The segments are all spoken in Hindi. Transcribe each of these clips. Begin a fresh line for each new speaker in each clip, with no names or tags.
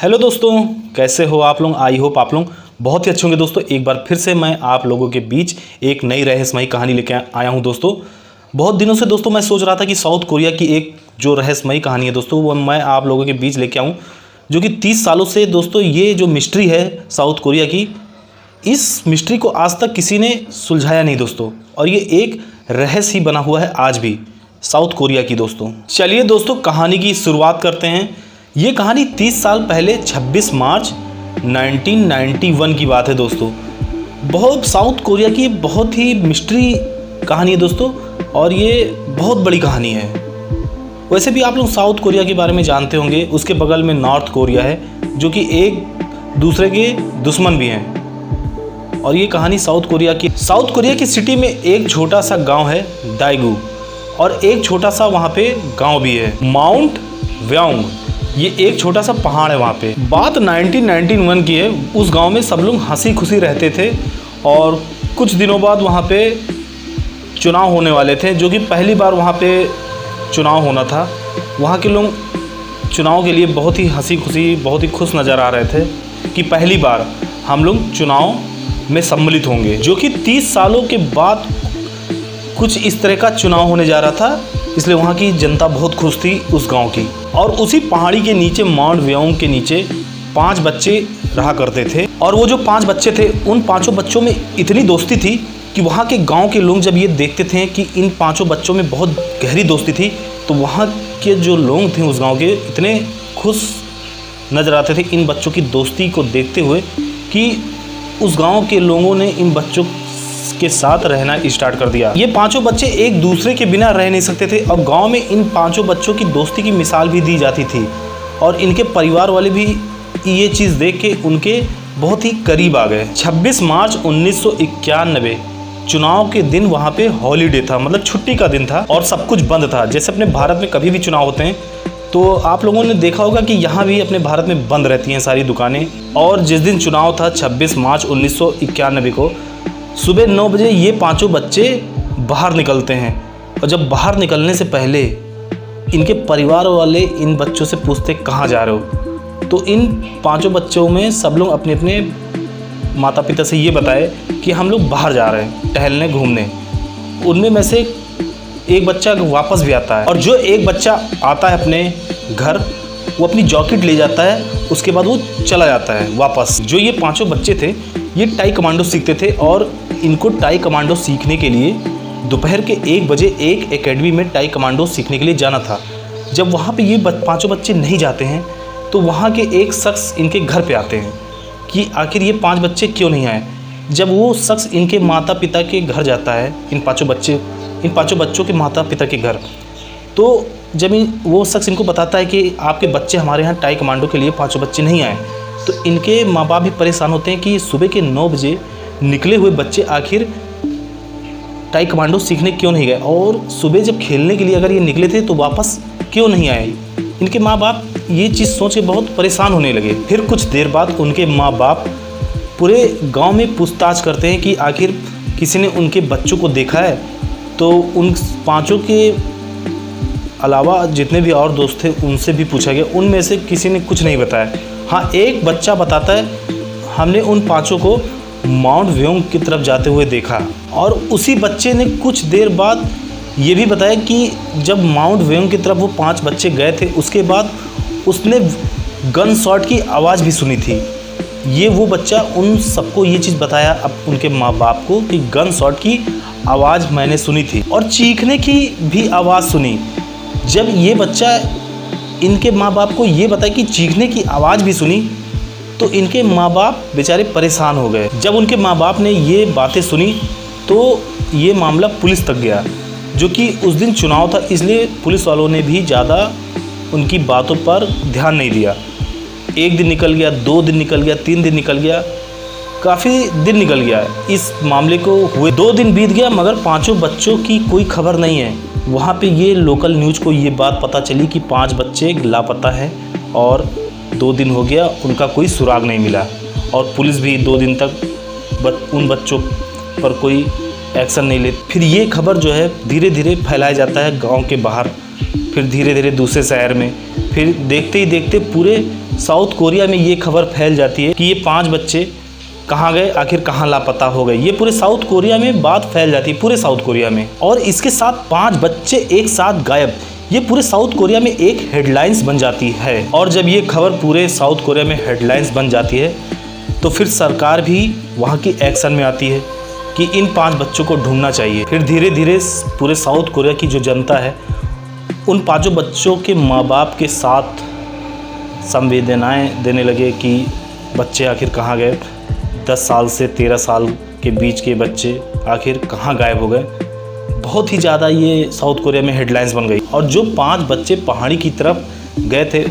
हेलो दोस्तों, कैसे हो आप लोग। आई होप आप लोग बहुत ही अच्छे होंगे। दोस्तों एक बार फिर से मैं आप लोगों के बीच एक नई रहस्यमयी कहानी लेके आया हूं। दोस्तों बहुत दिनों से दोस्तों मैं सोच रहा था कि साउथ कोरिया की एक जो रहस्यमयी कहानी है दोस्तों वो मैं आप लोगों के बीच लेके आऊं, जो कि 30 सालों से दोस्तों ये जो मिस्ट्री है साउथ कोरिया की, इस मिस्ट्री को आज तक किसी ने सुलझाया नहीं दोस्तों, और ये एक रहस्य ही बना हुआ है आज भी साउथ कोरिया की। दोस्तों चलिए दोस्तों कहानी की शुरुआत करते हैं। ये कहानी 30 साल पहले 26 मार्च 1991 की बात है दोस्तों। बहुत साउथ कोरिया की बहुत ही मिस्ट्री कहानी है दोस्तों, और ये बहुत बड़ी कहानी है। वैसे भी आप लोग साउथ कोरिया के बारे में जानते होंगे, उसके बगल में नॉर्थ कोरिया है जो कि एक दूसरे के दुश्मन भी हैं। और ये कहानी साउथ कोरिया की सिटी में एक छोटा सा गांव है दाएगू, और एक छोटा सा वहाँ पे गांव भी है माउंट व्योंग। ये एक छोटा सा पहाड़ है वहाँ पे। बात 1991 की है। उस गांव में सब लोग हंसी खुशी रहते थे, और कुछ दिनों बाद वहाँ पे चुनाव होने वाले थे, जो कि पहली बार वहाँ पे चुनाव होना था। वहाँ के लोग चुनाव के लिए बहुत ही हंसी खुशी, बहुत ही खुश नज़र आ रहे थे कि पहली बार हम लोग चुनाव में सम्मिलित होंगे, जो कि 30 सालों के बाद कुछ इस तरह का चुनाव होने जा रहा था। इसलिए वहाँ की जनता बहुत खुश थी उस गांव की। और उसी पहाड़ी के नीचे माउंट व्योंग के नीचे 5 बच्चे रहा करते थे, और वो जो 5 बच्चे थे उन 5 बच्चों में इतनी दोस्ती थी कि वहाँ के गांव के लोग जब ये देखते थे कि इन 5 बच्चों में बहुत गहरी दोस्ती थी, तो वहाँ के जो लोग थे उस गाँव के इतने खुश नज़र आते थे इन बच्चों की दोस्ती को देखते हुए कि उस गाँव के लोगों ने इन बच्चों के साथ रहना स्टार्ट कर दिया। ये 5 बच्चे एक दूसरे के बिना रह नहीं सकते थे, और गांव में इन 5 बच्चों की दोस्ती की मिसाल भी दी जाती थी, और इनके परिवार वाले भी ये चीज़ देख के उनके बहुत ही करीब आ गए। 26 मार्च 1991 चुनाव के दिन वहाँ पे हॉलीडे था, मतलब छुट्टी का दिन था, और सब कुछ बंद था। जैसे अपने भारत में कभी भी चुनाव होते हैं तो आप लोगों ने देखा होगा कि यहाँ भी अपने भारत में बंद रहती हैं सारी दुकानें। और जिस दिन चुनाव था 26 मार्च 1991 को सुबह 9 बजे ये 5 बच्चे बाहर निकलते हैं, और जब बाहर निकलने से पहले इनके परिवार वाले इन बच्चों से पूछते कहाँ जा रहे हो। तो इन 5 बच्चों में सब लोग अपने अपने माता पिता से ये बताए कि हम लोग बाहर जा रहे हैं टहलने घूमने। उनमें में से एक बच्चा वापस भी आता है, और जो एक बच्चा आता है अपने घर वो अपनी जैकेट ले जाता है, उसके बाद वो चला जाता है वापस। जो ये 5 बच्चे थे ये टाई कमांडो सीखते थे, और इनको टाई कमांडो सीखने के लिए दोपहर के 1 बजे एक एकेडमी में टाई कमांडो सीखने के लिए जाना था। जब वहाँ पे ये 5 बच्चे नहीं जाते हैं तो वहाँ के एक शख्स इनके घर पे आते हैं कि आखिर ये 5 बच्चे क्यों नहीं आए। जब वो शख्स इनके माता पिता के घर जाता है, इन 5 बच्चों के माता पिता के घर, तो जब वो शख्स इनको बताता है कि आपके बच्चे हमारे यहाँ टाई कमांडो के लिए 5 बच्चे नहीं आए, तो इनके माँ बाप भी परेशान होते हैं कि सुबह के 9 बजे निकले हुए बच्चे आखिर टाई कमांडो सीखने क्यों नहीं गए, और सुबह जब खेलने के लिए अगर ये निकले थे तो वापस क्यों नहीं आए। इनके माँ बाप ये चीज़ सोच के बहुत परेशान होने लगे। फिर कुछ देर बाद उनके माँ बाप पूरे गांव में पूछताछ करते हैं कि आखिर किसी ने उनके बच्चों को देखा है। तो उन 5 के अलावा जितने भी और दोस्त थे उनसे भी पूछा गया, उनमें से किसी ने कुछ नहीं बताया। हाँ, एक बच्चा बताता है हमने उन 5 को माउंट व्योंग की तरफ जाते हुए देखा। और उसी बच्चे ने कुछ देर बाद ये भी बताया कि जब माउंट व्योंग की तरफ वो 5 बच्चे गए थे उसके बाद उसने गन शॉट की आवाज़ भी सुनी थी। ये वो बच्चा उन सबको ये चीज़ बताया अब उनके माँ बाप को कि गन शॉट की आवाज़ मैंने सुनी थी, और चीखने की भी आवाज़ सुनी। जब ये बच्चा इनके माँ बाप को ये बताया कि चीखने की आवाज़ भी सुनी, तो इनके माँ बाप बेचारे परेशान हो गए। जब उनके माँ बाप ने ये बातें सुनी तो ये मामला पुलिस तक गया, जो कि उस दिन चुनाव था, इसलिए पुलिस वालों ने भी ज़्यादा उनकी बातों पर ध्यान नहीं दिया। 1 दिन निकल गया, 2 दिन निकल गया, 3 दिन निकल गया, काफ़ी दिन निकल गया इस मामले को हुए। 2 दिन बीत गया मगर 5 बच्चों की कोई खबर नहीं है। वहाँ पे ये लोकल न्यूज़ को ये बात पता चली कि 5 बच्चे लापता हैं, और 2 दिन हो गया उनका कोई सुराग नहीं मिला, और पुलिस भी 2 दिन तक उन बच्चों पर कोई एक्शन नहीं लेती। फिर ये खबर जो है धीरे धीरे फैलाया जाता है गांव के बाहर, फिर धीरे धीरे दूसरे शहर में, फिर देखते ही देखते पूरे साउथ कोरिया में ये खबर फैल जाती है कि ये 5 बच्चे कहाँ गए, आखिर कहाँ लापता हो गए। ये पूरे साउथ कोरिया में बात फैल जाती है, पूरे साउथ कोरिया में। और इसके साथ 5 बच्चे एक साथ गायब, ये पूरे साउथ कोरिया में एक हेडलाइंस बन जाती है। और जब ये खबर पूरे साउथ कोरिया में हेडलाइंस बन जाती है तो फिर सरकार भी वहाँ की एक्शन में आती है कि इन 5 बच्चों को ढूंढना चाहिए। फिर धीरे धीरे पूरे साउथ कोरिया की जो जनता है उन 5 बच्चों के माँ बाप के साथ संवेदनाएं देने लगे कि बच्चे आखिर कहाँ गए। 10 साल से 13 साल के बीच के बच्चे आखिर कहाँ गायब हो गए। बहुत ही ज़्यादा ये साउथ कोरिया में हेडलाइंस बन गई। और जो 5 बच्चे पहाड़ी की तरफ गए थे,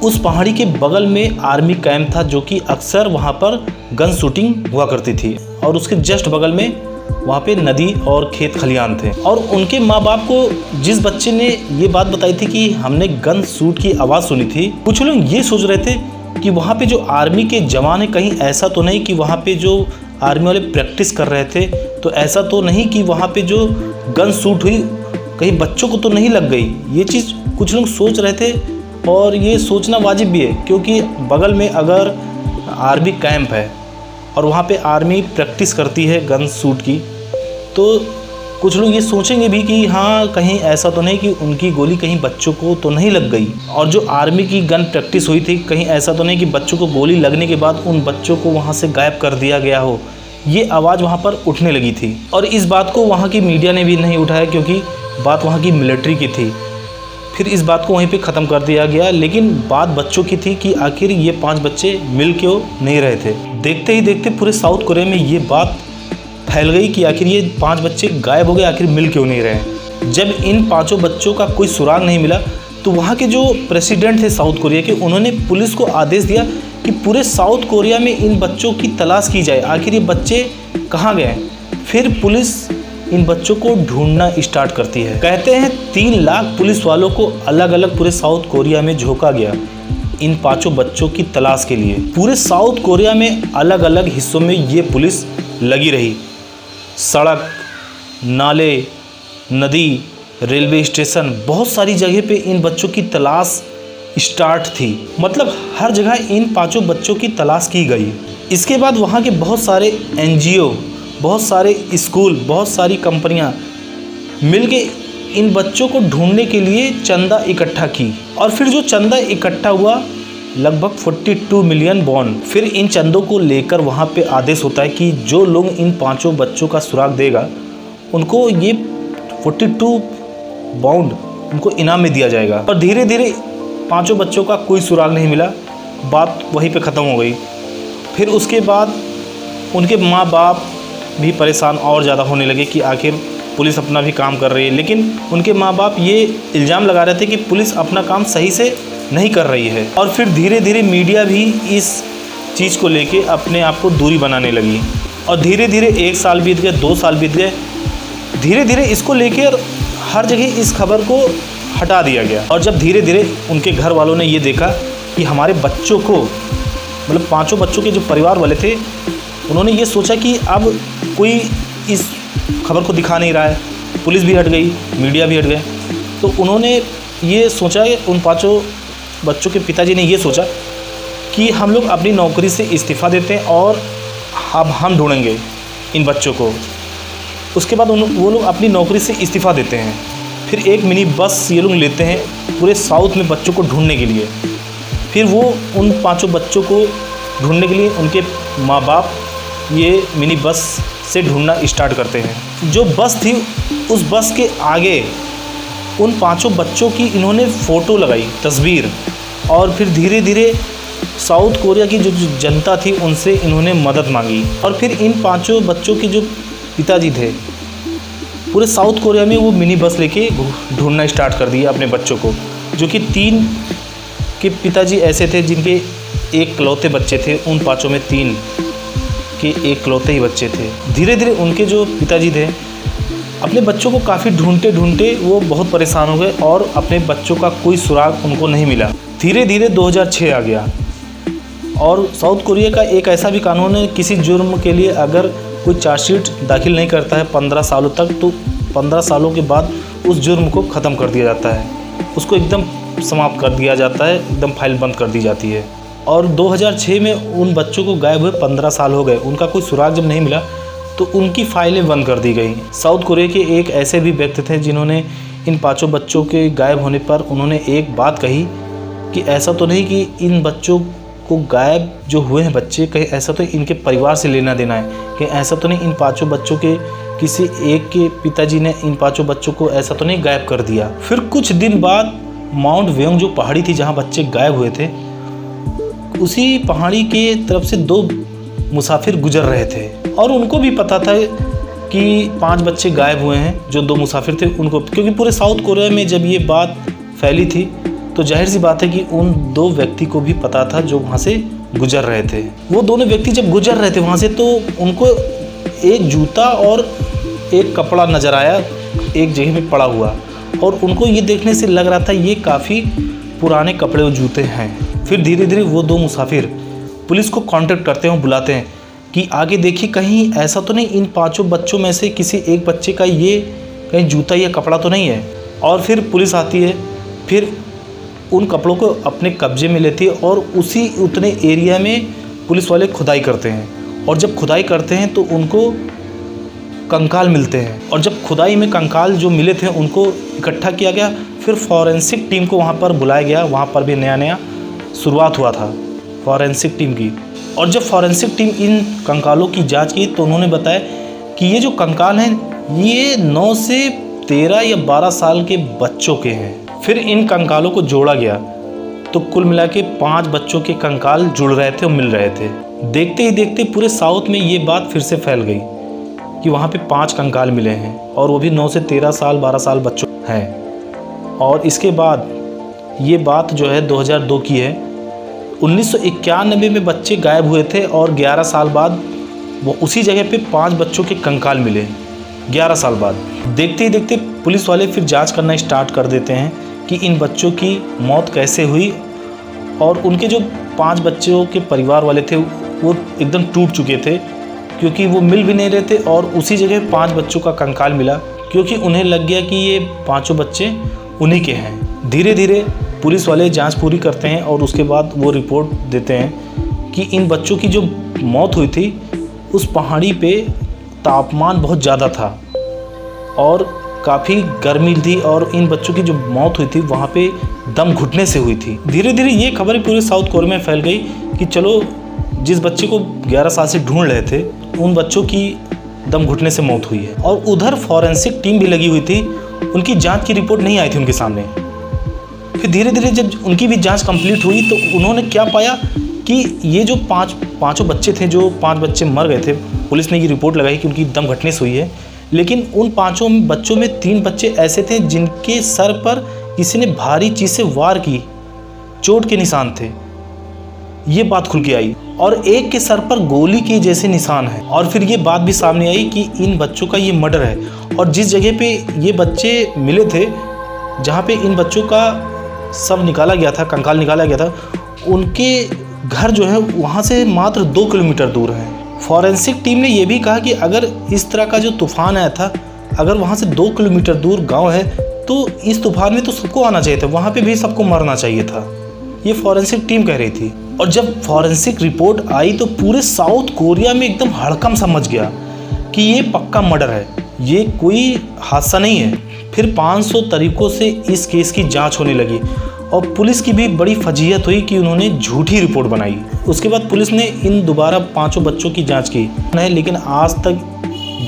उस पहाड़ी के बगल में आर्मी कैंप था, जो कि अक्सर वहाँ पर गन शूटिंग हुआ करती थी। और उसके जस्ट बगल में वहाँ पे नदी और खेत खलियान थे। और उनके माँ बाप को जिस बच्चे ने ये बात बताई थी कि हमने गन शूट की आवाज़ सुनी थी, कुछ लोग ये सोच रहे थे कि वहाँ पे जो आर्मी के जवान हैं, कहीं ऐसा तो नहीं कि वहाँ पे जो आर्मी वाले प्रैक्टिस कर रहे थे, तो ऐसा तो नहीं कि वहाँ पे जो गन शूट हुई कहीं बच्चों को तो नहीं लग गई। ये चीज़ कुछ लोग सोच रहे थे और ये सोचना वाजिब भी है, क्योंकि बगल में अगर आर्मी कैंप है और वहाँ पे आर्मी प्रैक्टिस करती है गन शूट की, तो कुछ लोग ये सोचेंगे भी कि हाँ कहीं ऐसा तो नहीं कि उनकी गोली कहीं बच्चों को तो नहीं लग गई। और जो आर्मी की गन प्रैक्टिस हुई थी, कहीं ऐसा तो नहीं कि बच्चों को गोली लगने के बाद उन बच्चों को वहाँ से गायब कर दिया गया हो। ये आवाज़ वहाँ पर उठने लगी थी। और इस बात को वहाँ की मीडिया ने भी नहीं उठाया, क्योंकि बात वहाँ की मिलिट्री की थी। फिर इस बात को वहीं पे ख़त्म कर दिया गया। लेकिन बात बच्चों की थी कि आखिर ये 5 बच्चे मिल क्यों नहीं रहे थे। देखते ही देखते पूरे साउथ कोरिया में ये बात फैल गई कि आखिर ये 5 बच्चे गायब हो गए, आखिर मिल क्यों नहीं रहे। जब इन 5 बच्चों का कोई सुराग नहीं मिला, तो वहाँ के जो प्रेसिडेंट थे साउथ कोरिया के, उन्होंने पुलिस को आदेश दिया कि पूरे साउथ कोरिया में इन बच्चों की तलाश की जाए, आखिर ये बच्चे कहाँ गए। फिर पुलिस इन बच्चों को ढूंढना स्टार्ट करती है। कहते हैं 3 लाख पुलिस वालों को अलग अलग पूरे साउथ कोरिया में झोंका गया इन 5 बच्चों की तलाश के लिए। पूरे साउथ कोरिया में अलग अलग हिस्सों में ये पुलिस लगी रही। सड़क, नाले, नदी, रेलवे स्टेशन, बहुत सारी जगह पे इन बच्चों की तलाश स्टार्ट थी। मतलब हर जगह इन 5 बच्चों की तलाश की गई। इसके बाद वहाँ के बहुत सारे NGO, बहुत सारे स्कूल, बहुत सारी कंपनियाँ मिलके इन बच्चों को ढूंढने के लिए चंदा इकट्ठा की। और फिर जो चंदा इकट्ठा हुआ लगभग 42 मिलियन वॉन। फिर इन चंदों को लेकर वहाँ पे आदेश होता है कि जो लोग इन 5 बच्चों का सुराग देगा, उनको ये 42 पाउंड उनको इनाम में दिया जाएगा। और धीरे धीरे 5 बच्चों का कोई सुराग नहीं मिला, बात वहीं पे ख़त्म हो गई। फिर उसके बाद उनके माँ बाप भी परेशान और ज़्यादा होने लगे कि आखिर पुलिस अपना भी काम कर रही है। लेकिन उनके माँ बाप ये इल्ज़ाम लगा रहे थे कि पुलिस अपना काम सही से नहीं कर रही है। और फिर धीरे धीरे मीडिया भी इस चीज़ को लेके अपने आप को दूरी बनाने लगी। और धीरे धीरे 1 साल बीत गए, 2 साल बीत गए, धीरे धीरे इसको लेकर हर जगह इस खबर को हटा दिया गया। और जब धीरे धीरे उनके घर वालों ने ये देखा कि हमारे बच्चों को, मतलब 5 बच्चों के जो परिवार वाले थे, उन्होंने ये सोचा कि अब कोई इस खबर को दिखा नहीं रहा है, पुलिस भी हट गई, मीडिया भी हट गए, तो उन्होंने ये सोचा, उन 5 बच्चों के पिताजी ने ये सोचा कि हम लोग अपनी नौकरी से इस्तीफ़ा देते हैं और अब हम ढूंढेंगे इन बच्चों को। उसके बाद वो लोग अपनी नौकरी से इस्तीफ़ा देते हैं। फिर एक मिनी बस ये लोग लेते हैं पूरे साउथ में बच्चों को ढूंढने के लिए। फिर वो उन 5 बच्चों को ढूंढने के लिए उनके माँ बाप ये मिनी बस से ढूंढना स्टार्ट करते हैं। जो बस थी, उस बस के आगे उन 5 बच्चों की इन्होंने फ़ोटो लगाई, तस्वीर। और फिर धीरे धीरे साउथ कोरिया की जो जनता थी उनसे इन्होंने मदद मांगी। और फिर इन 5 बच्चों के जो पिताजी थे, पूरे साउथ कोरिया में वो मिनी बस लेके ढूंढना स्टार्ट कर दिया अपने बच्चों को। जो कि 3 के पिताजी ऐसे थे जिनके एकलौते बच्चे थे। उन 5 में 3 के एकलौते ही बच्चे थे। धीरे धीरे उनके जो पिताजी थे अपने बच्चों को काफ़ी ढूंढते ढूंढते वो बहुत परेशान हो गए और अपने बच्चों का कोई सुराग उनको नहीं मिला। धीरे धीरे 2006 आ गया और साउथ कोरिया का एक ऐसा भी कानून है, किसी जुर्म के लिए अगर कोई चार्जशीट दाखिल नहीं करता है 15 सालों तक, तो 15 सालों के बाद उस जुर्म को ख़त्म कर दिया जाता है। उसको एकदम समाप्त कर दिया जाता है, एकदम फाइल बंद कर दी जाती है। और 2006 में उन बच्चों को गायब हुए 15 साल हो गए, उनका कोई सुराग जब नहीं मिला तो उनकी फाइलें बंद कर दी गई। साउथ कोरिया के एक ऐसे भी व्यक्ति थे जिन्होंने इन 5 बच्चों के गायब होने पर उन्होंने एक बात कही कि ऐसा तो नहीं कि इन बच्चों को गायब जो हुए हैं बच्चे, कहीं ऐसा तो इनके परिवार से लेना देना है, कहीं ऐसा तो नहीं इन 5 बच्चों के किसी एक के पिताजी ने इन 5 बच्चों को ऐसा तो नहीं गायब कर दिया। फिर कुछ दिन बाद माउंट वेयोंग जो पहाड़ी थी जहाँ बच्चे गायब हुए थे, उसी पहाड़ी के तरफ से 2 मुसाफिर गुजर रहे थे और उनको भी पता था कि 5 बच्चे गायब हुए हैं। जो 2 मुसाफिर थे उनको, क्योंकि पूरे साउथ कोरिया में जब ये बात फैली थी तो जाहिर सी बात है कि उन 2 व्यक्ति को भी पता था जो वहाँ से गुजर रहे थे। वो दोनों व्यक्ति जब गुजर रहे थे वहाँ से तो उनको एक जूता और एक कपड़ा नज़र आया एक जगह में पड़ा हुआ, और उनको ये देखने से लग रहा था ये काफ़ी पुराने कपड़े और जूते हैं। फिर धीरे धीरे वो 2 मुसाफिर पुलिस को कांटेक्ट करते हैं, बुलाते हैं कि आगे देखिए कहीं ऐसा तो नहीं इन 5 बच्चों में से किसी एक बच्चे का ये कहीं जूता या कपड़ा तो नहीं है। और फिर पुलिस आती है, फिर उन कपड़ों को अपने कब्जे में लेती है और उसी उतने एरिया में पुलिस वाले खुदाई करते हैं। और जब खुदाई करते हैं तो उनको कंकाल मिलते हैं, और जब खुदाई में कंकाल जो मिले थे उनको इकट्ठा किया गया। फिर फॉरेंसिक टीम को वहाँ पर बुलाया गया, वहाँ पर भी नया शुरुआत हुआ था फॉरेंसिक टीम की। और जब फॉरेंसिक टीम इन कंकालों की जांच की तो उन्होंने बताया कि ये जो कंकाल हैं ये 9 से 13 या 12 साल के बच्चों के हैं। फिर इन कंकालों को जोड़ा गया तो कुल मिला के 5 बच्चों के कंकाल जुड़ रहे थे और मिल रहे थे। देखते ही देखते पूरे साउथ में ये बात फिर से फैल गई कि वहाँ पे 5 कंकाल मिले हैं, और वो भी 9 से 13 साल 12 साल बच्चों हैं। और इसके बाद ये बात जो है 2002 की है। 1991 में बच्चे गायब हुए थे और 11 साल बाद वो उसी जगह पे 5 बच्चों के कंकाल मिले 11 साल बाद। देखते ही देखते पुलिस वाले फिर जांच करना स्टार्ट कर देते हैं कि इन बच्चों की मौत कैसे हुई, और उनके जो 5 बच्चों के परिवार वाले थे वो एकदम टूट चुके थे क्योंकि वो मिल भी नहीं रहे थे। और उसी जगह 5 बच्चों का कंकाल मिला क्योंकि उन्हें लग गया कि ये 5 बच्चे उन्हीं के हैं। धीरे धीरे पुलिस वाले जांच पूरी करते हैं और उसके बाद वो रिपोर्ट देते हैं कि इन बच्चों की जो मौत हुई थी उस पहाड़ी पे तापमान बहुत ज़्यादा था और काफ़ी गर्मी थी, और इन बच्चों की जो मौत हुई थी वहाँ पे दम घुटने से हुई थी। धीरे धीरे ये खबर पूरे साउथ कोरिया में फैल गई कि चलो जिस बच्चे को 11 साल से ढूंढ रहे थे उन बच्चों की दम घुटने से मौत हुई है। और उधर फॉरेंसिक टीम भी लगी हुई थी, उनकी जांच की रिपोर्ट नहीं आई थी उनके सामने। फिर धीरे धीरे जब उनकी भी जांच कंप्लीट हुई तो उन्होंने क्या पाया कि ये जो पाँचों बच्चे थे, जो 5 बच्चे मर गए थे, पुलिस ने ये रिपोर्ट लगाई कि उनकी दम घुटने से हुई है, लेकिन उन 5 बच्चों में 3 बच्चे ऐसे थे जिनके सर पर किसी ने भारी चीज़ से वार की, चोट के निशान थे। ये बात खुल के आई, और एक के सर पर गोली के जैसे निशान है। और फिर ये बात भी सामने आई कि इन बच्चों का ये मर्डर है, और जिस जगह पे ये बच्चे मिले थे, जहाँ पे इन बच्चों का सब निकाला गया था, कंकाल निकाला गया था, उनके घर जो है वहाँ से मात्र 2 किलोमीटर दूर है। फॉरेंसिक टीम ने यह भी कहा कि अगर इस तरह का जो तूफान आया था, अगर वहाँ से 2 किलोमीटर दूर गांव है तो इस तूफान में तो सबको आना चाहिए था, वहाँ पे भी सबको मरना चाहिए था। ये फॉरेंसिक टीम कह रही थी। और जब फॉरेंसिक रिपोर्ट आई तो पूरे साउथ कोरिया में एकदम हड़कंप सा मच गया कि ये पक्का मर्डर है, ये कोई हादसा नहीं है। फिर 500 तरीकों से इस केस की जांच होने लगी, और पुलिस की भी बड़ी फजीहत हुई कि उन्होंने झूठी रिपोर्ट बनाई। उसके बाद पुलिस ने इन दोबारा 5 बच्चों की जांच की, लेकिन आज तक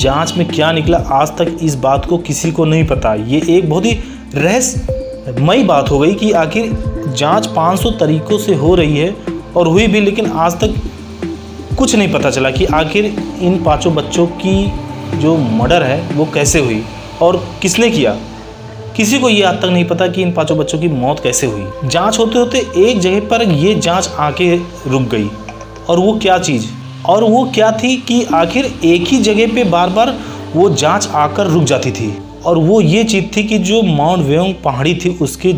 जांच में क्या निकला, आज तक इस बात को किसी को नहीं पता। ये एक बहुत ही रहस्यमयी बात हो गई कि आखिर जांच 500 तरीकों से हो रही है और हुई भी, लेकिन आज तक कुछ नहीं पता चला कि आखिर इन 5 बच्चों की जो मर्डर है वो कैसे हुई और किसने किया। किसी को ये आज तक नहीं पता कि इन 5 बच्चों की मौत कैसे हुई। जांच होते होते एक जगह पर ये जांच आके रुक गई, और वो क्या चीज़, और वो क्या थी कि आखिर एक ही जगह पे बार बार वो जांच आकर रुक जाती थी। और वो ये चीज़ थी कि जो माउंट वेयोंग पहाड़ी थी उसके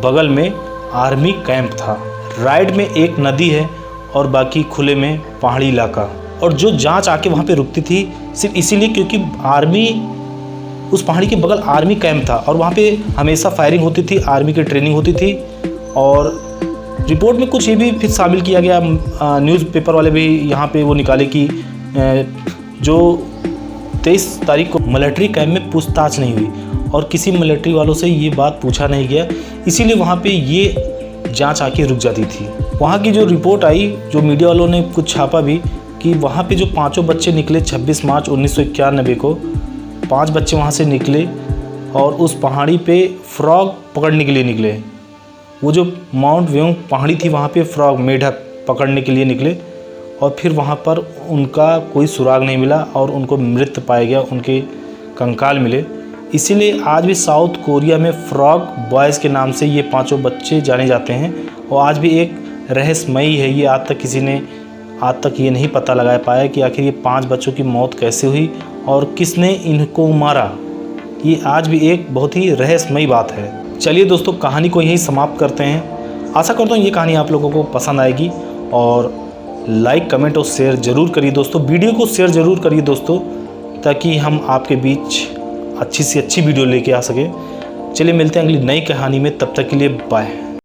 बगल में आर्मी कैंप था। राइट में एक नदी है और बाकी खुले में पहाड़ी इलाका। और जो जांच आके वहाँ पे रुकती थी सिर्फ इसीलिए क्योंकि आर्मी उस पहाड़ी के बगल आर्मी कैंप था और वहाँ पे हमेशा फायरिंग होती थी, आर्मी की ट्रेनिंग होती थी। और रिपोर्ट में कुछ ये भी फिर शामिल किया गया, न्यूज़पेपर वाले भी यहाँ पे वो निकाले कि जो 23 तारीख को मिलिट्री कैंप में पूछताछ नहीं हुई और किसी मिलिट्री वालों से ये बात पूछा नहीं गया, इसीलिए वहाँ पे ये जांच आके रुक जाती थी। वहाँ की जो रिपोर्ट आई, जो मीडिया वालों ने कुछ छापा भी, कि वहाँ पे जो 5 बच्चे निकले 26 मार्च 1991 को, 5 बच्चे वहाँ से निकले और उस पहाड़ी पे फ्रॉग पकड़ने के लिए निकले। वो जो माउंट वेओंग पहाड़ी थी वहाँ पे फ्रॉग, मेढक पकड़ने के लिए निकले और फिर वहाँ पर उनका कोई सुराग नहीं मिला और उनको मृत पाया गया, उनके कंकाल मिले। इसीलिए आज भी साउथ कोरिया में फ्रॉग बॉयज़ के नाम से ये 5 बच्चे जाने जाते हैं और आज भी एक रहस्यमयी है ये। आज तक ये नहीं पता लगा पाया कि आखिर ये 5 बच्चों की मौत कैसे हुई और किसने इनको मारा। ये आज भी एक बहुत ही रहस्यमयी बात है। चलिए दोस्तों, कहानी को यहीं समाप्त करते हैं। आशा करता हूँ ये कहानी आप लोगों को पसंद आएगी और लाइक, कमेंट और शेयर ज़रूर करिए दोस्तों। वीडियो को शेयर ज़रूर करिए दोस्तों, ताकि हम आपके बीच अच्छी से अच्छी वीडियो लेके आ सकें। चलिए मिलते हैं अगली नई कहानी में, तब तक के लिए बाय।